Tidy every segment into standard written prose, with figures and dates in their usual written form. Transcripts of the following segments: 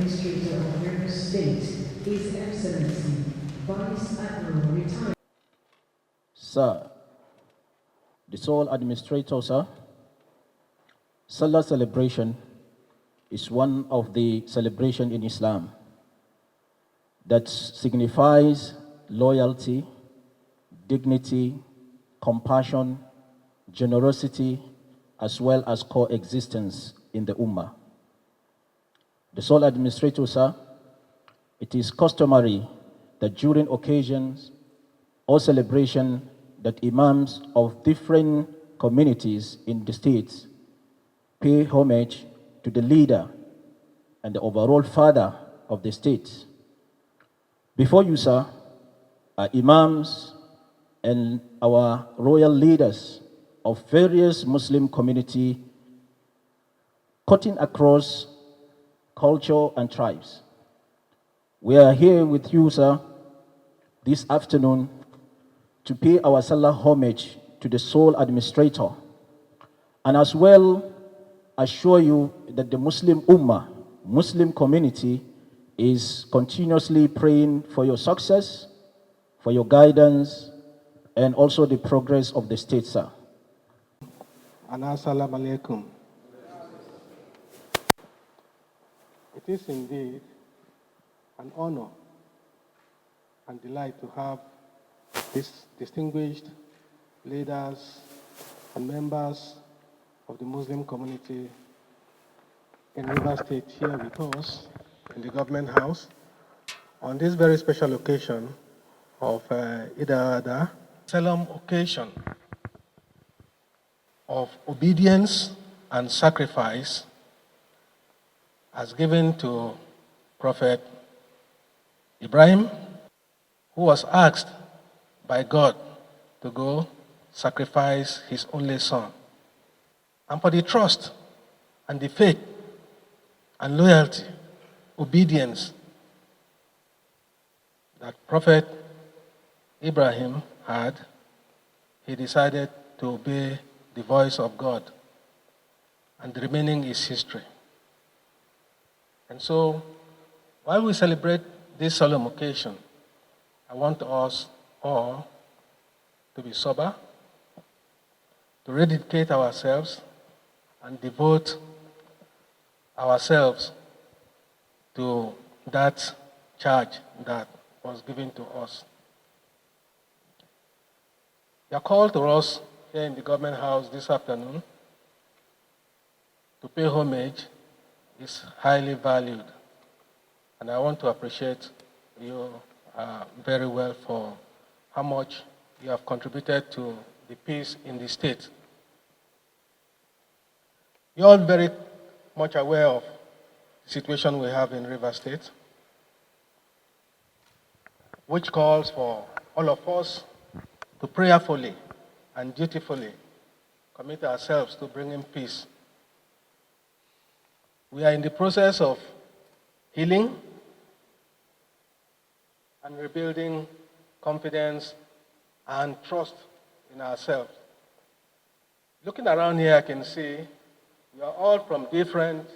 Administrator of River State, His Excellency Vice Admiral Retired. Sir, the sole administrator, sir, Salah celebration is one of the celebrations in Islam that signifies loyalty, dignity, compassion, generosity, as well as coexistence in the Ummah. The sole administrator, sir, it is customary that during occasions or celebration that imams of different communities in the states pay homage to the leader and the overall father of the state. Before you, sir, are imams and our royal leaders of various Muslim community cutting across culture and tribes. We are here with you, sir, this afternoon to pay our Salah homage to the sole administrator and as well assure you that the Muslim Ummah, Muslim community is continuously praying for your success, for your guidance, and also the progress of the state, sir. Assalamu alaikum. It is indeed an honor and delight to have these distinguished leaders and members of the Muslim community in Rivers State here with us in the government house on this very special occasion of Eid al-Adha, solemn occasion of obedience and sacrifice as given to Prophet Ibrahim, who was asked by God to go sacrifice his only son. And for the trust and the faith and loyalty, obedience that Prophet Ibrahim had, he decided to obey the voice of God, and the remaining is history. And so, while we celebrate this solemn occasion, I want us all to be sober, to rededicate ourselves and devote ourselves to that charge that was given to us. Your call to us here in the government house this afternoon to pay homage is highly valued. And I want to appreciate you very well for how much you have contributed to the peace in the state. You're all very much aware of the situation we have in Rivers State, which calls for all of us to prayerfully and dutifully commit ourselves to bringing peace. We are in the process of healing and rebuilding confidence and trust in ourselves. Looking around here, I can see you are all from different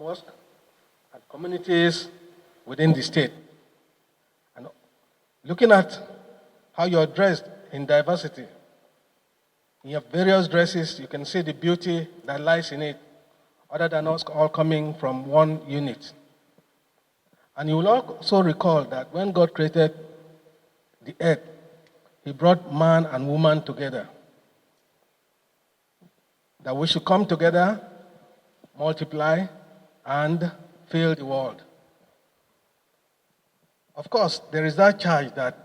mosques and communities within the state. And looking at how you are dressed in diversity, in your various dresses, you can see the beauty that lies in it, other than us all coming from one unit. And you will also recall that when God created the earth, he brought man and woman together. That we should come together, multiply, and fill the world. Of course, there is that charge that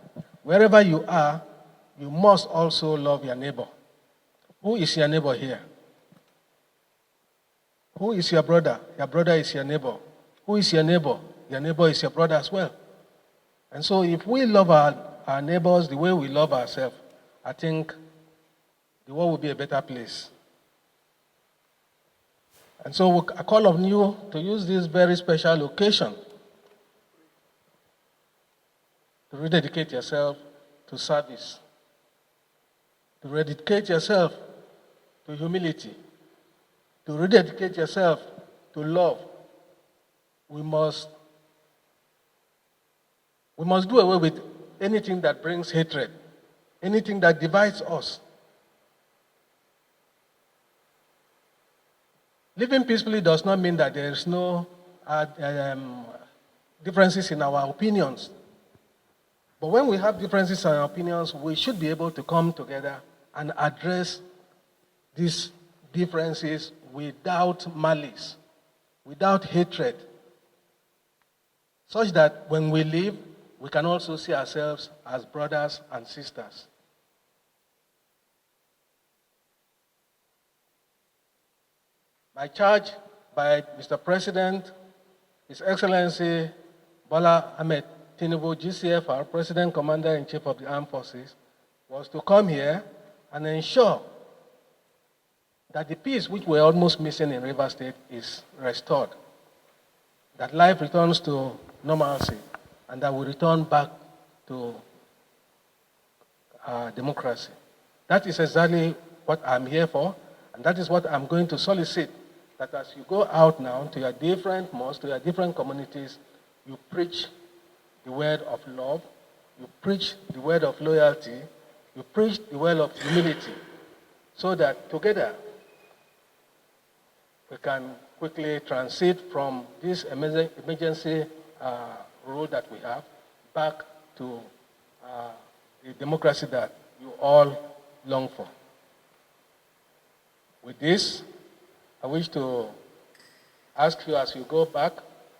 wherever you are, you must also love your neighbor. Who is your neighbor here? Who is your brother? Your brother is your neighbor. Who is your neighbor? Your neighbor is your brother as well. And so if we love our neighbors the way we love ourselves, I think the world will be a better place. And so I call on you to use this very special occasion to rededicate yourself to service, to rededicate yourself to humility, to rededicate yourself to love, we must do away with anything that brings hatred, anything that divides us. Living peacefully does not mean that there is no differences in our opinions. But when we have differences in our opinions, we should be able to come together and address these differences without malice, without hatred, such that when we leave, we can also see ourselves as brothers and sisters. My charge by Mr. President, His Excellency Bola Ahmed Tinubu, GCFR, President Commander-in-Chief of the Armed Forces, was to come here and ensure that the peace which we're almost missing in Rivers State is restored, that life returns to normalcy, and that we return back to democracy. That is exactly what I'm here for, and that is what I'm going to solicit, that as you go out now to your different mosques, to your different communities, you preach the word of love, you preach the word of loyalty, you preach the word of humility, so that together we can quickly transit from this emergency rule that we have back to the democracy that you all long for. With this, I wish to ask you as you go back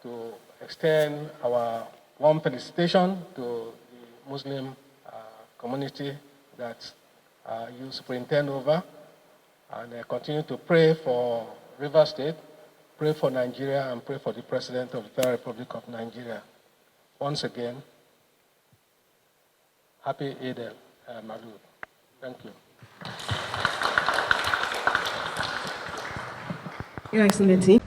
to extend our warm felicitation to the Muslim community that you superintend over, and continue to pray for Rivers State, pray for Nigeria, and pray for the President of the Federal Republic of Nigeria. Once again, happy Eid al-Maulud. Thank you. Your Excellency.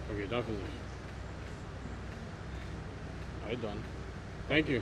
Okay, done finish. Are you done? Thank you.